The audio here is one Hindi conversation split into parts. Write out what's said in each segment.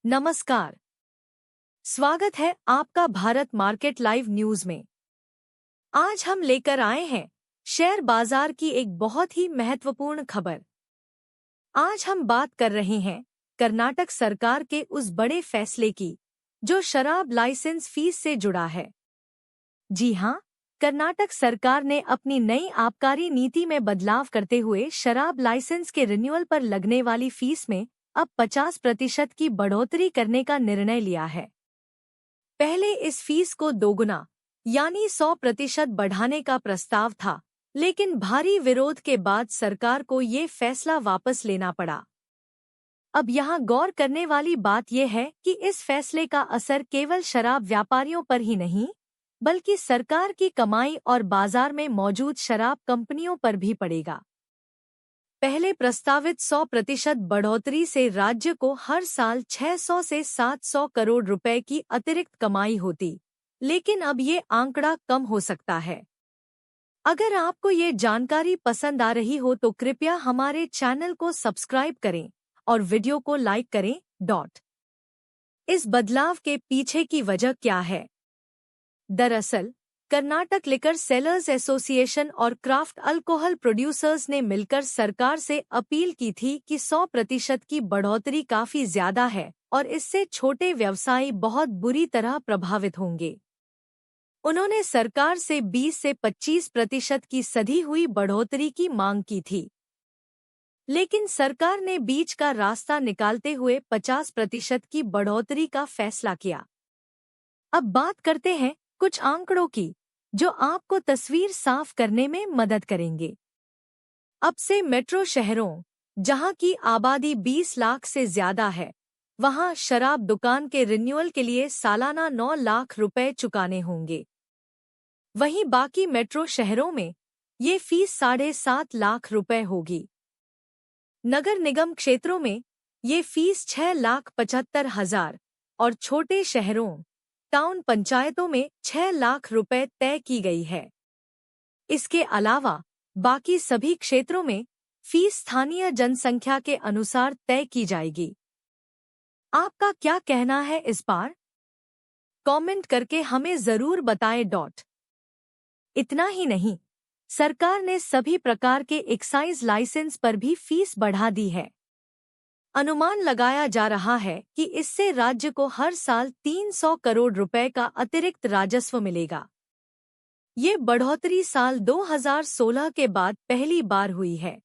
नमस्कार। स्वागत है आपका भारत मार्केट लाइव न्यूज में। आज हम लेकर आए हैं शेयर बाजार की एक बहुत ही महत्वपूर्ण खबर। आज हम बात कर रहे हैं कर्नाटक सरकार के उस बड़े फैसले की जो शराब लाइसेंस फीस से जुड़ा है। जी हां, कर्नाटक सरकार ने अपनी नई आबकारी नीति में बदलाव करते हुए शराब लाइसेंस के रिन्यूअल पर लगने वाली फीस में अब 50% की बढ़ोतरी करने का निर्णय लिया है। पहले इस फीस को दोगुना यानी 100% बढ़ाने का प्रस्ताव था, लेकिन भारी विरोध के बाद सरकार को ये फैसला वापस लेना पड़ा। अब यहाँ गौर करने वाली बात यह है कि इस फैसले का असर केवल शराब व्यापारियों पर ही नहीं, बल्कि सरकार की कमाई और बाजार में मौजूद शराब कंपनियों पर भी पड़ेगा। पहले प्रस्तावित 100% बढ़ोतरी से राज्य को हर साल 600 से 700 करोड़ रुपए की अतिरिक्त कमाई होती, लेकिन अब ये आंकड़ा कम हो सकता है। अगर आपको ये जानकारी पसंद आ रही हो तो कृपया हमारे चैनल को सब्सक्राइब करें और वीडियो को लाइक करें। इस बदलाव के पीछे की वजह क्या है? दरअसल कर्नाटक लिकर सेलर्स एसोसिएशन और क्राफ्ट अल्कोहल प्रोड्यूसर्स ने मिलकर सरकार से अपील की थी कि 100% की बढ़ोतरी काफी ज्यादा है और इससे छोटे व्यवसायी बहुत बुरी तरह प्रभावित होंगे। उन्होंने सरकार से 20 से 25% की सधी हुई बढ़ोतरी की मांग की थी, लेकिन सरकार ने बीच का रास्ता निकालते हुए 50% की बढ़ोतरी का फैसला किया। अब बात करते हैं कुछ आंकड़ों की जो आपको तस्वीर साफ करने में मदद करेंगे। अब से मेट्रो शहरों, जहां की आबादी 20 लाख से ज्यादा है, वहां शराब दुकान के रिन्यूअल के लिए सालाना 9 लाख रुपए चुकाने होंगे। वहीं बाकी मेट्रो शहरों में ये फीस 7.5 लाख रुपए होगी। नगर निगम क्षेत्रों में ये फीस 6,75,000 और छोटे शहरों, टाउन पंचायतों में 6 लाख रुपए तय की गई है। इसके अलावा बाकी सभी क्षेत्रों में फीस स्थानीय जनसंख्या के अनुसार तय की जाएगी। आपका क्या कहना है इस पर? कमेंट करके हमें जरूर बताएं। इतना ही नहीं, सरकार ने सभी प्रकार के एक्साइज लाइसेंस पर भी फीस बढ़ा दी है। अनुमान लगाया जा रहा है कि इससे राज्य को हर साल 300 करोड़ रुपए का अतिरिक्त राजस्व मिलेगा। ये बढ़ोतरी साल 2016 के बाद पहली बार हुई है,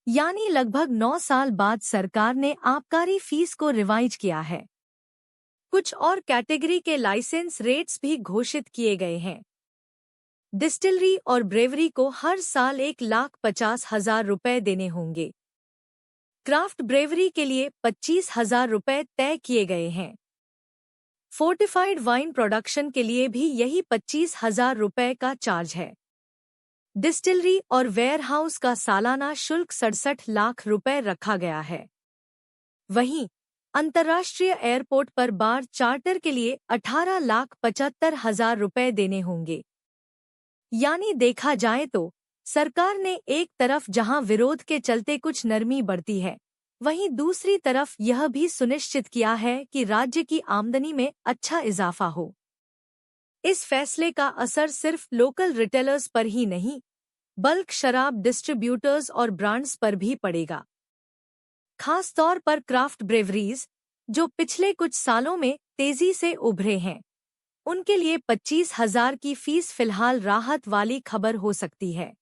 यानी लगभग 9 साल बाद सरकार ने आबकारी फीस को रिवाइज किया है। कुछ और कैटेगरी के लाइसेंस रेट्स भी घोषित किए गए हैं। डिस्टिलरी और ब्रेवरी को हर साल 1,50,000 रुपए देने होंगे। क्राफ्ट ब्रेवरी के लिए 25,000 रुपए तय किए गए हैं। फोर्टिफाइड वाइन प्रोडक्शन के लिए भी यही 25,000 रुपए का चार्ज है। डिस्टिलरी और वेयरहाउस का सालाना शुल्क 67 लाख रुपए रखा गया है। वहीं अंतर्राष्ट्रीय एयरपोर्ट पर बार चार्टर के लिए 18,75,000 रुपए देने होंगे। यानी देखा जाए तो सरकार ने एक तरफ जहां विरोध के चलते कुछ नरमी बरती है, वहीं दूसरी तरफ यह भी सुनिश्चित किया है कि राज्य की आमदनी में अच्छा इजाफा हो। इस फैसले का असर सिर्फ लोकल रिटेलर्स पर ही नहीं, बल्क शराब डिस्ट्रीब्यूटर्स और ब्रांड्स पर भी पड़ेगा। खास तौर पर क्राफ्ट ब्रेवरीज, जो पिछले कुछ सालों में तेजी से उभरे हैं, उनके लिए 25,000 की फीस फिलहाल राहत वाली खबर हो सकती है।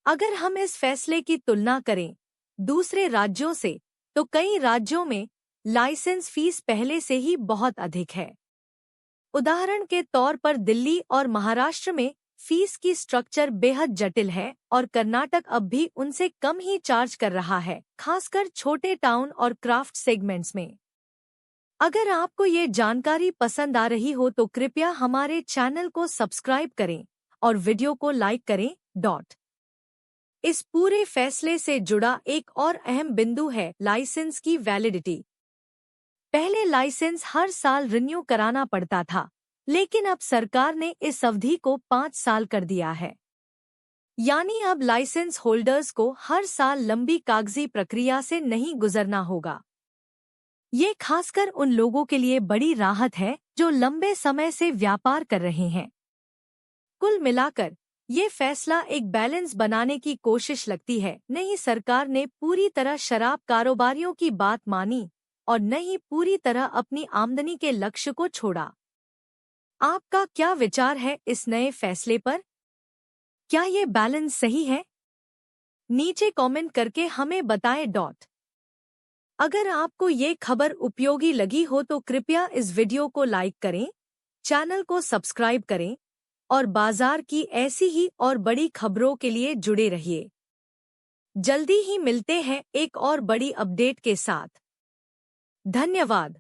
अगर हम इस फैसले की तुलना करें दूसरे राज्यों से, तो कई राज्यों में लाइसेंस फीस पहले से ही बहुत अधिक है। उदाहरण के तौर पर दिल्ली और महाराष्ट्र में फीस की स्ट्रक्चर बेहद जटिल है और कर्नाटक अब भी उनसे कम ही चार्ज कर रहा है, खासकर छोटे टाउन और क्राफ्ट सेगमेंट्स में। अगर आपको ये जानकारी पसंद आ रही हो तो कृपया हमारे चैनल को सब्सक्राइब करें और वीडियो को लाइक करें। इस पूरे फैसले से जुड़ा एक और अहम बिंदु है लाइसेंस की वैलिडिटी। पहले लाइसेंस हर साल रिन्यू कराना पड़ता था, लेकिन अब सरकार ने इस अवधि को 5 साल कर दिया है। यानी अब लाइसेंस होल्डर्स को हर साल लंबी कागजी प्रक्रिया से नहीं गुजरना होगा। ये खासकर उन लोगों के लिए बड़ी राहत है जो लंबे समय से व्यापार कर रहे हैं। कुल मिलाकर ये फैसला एक बैलेंस बनाने की कोशिश लगती है। नहीं सरकार ने पूरी तरह शराब कारोबारियों की बात मानी और न ही पूरी तरह अपनी आमदनी के लक्ष्य को छोड़ा। आपका क्या विचार है इस नए फैसले पर? क्या ये बैलेंस सही है? नीचे कमेंट करके हमें बताएं। अगर आपको ये खबर उपयोगी लगी हो तो कृपया इस वीडियो को लाइक करें, चैनल को सब्सक्राइब करें और बाजार की ऐसी ही और बड़ी खबरों के लिए जुड़े रहिए। जल्दी ही मिलते हैं एक और बड़ी अपडेट के साथ। धन्यवाद।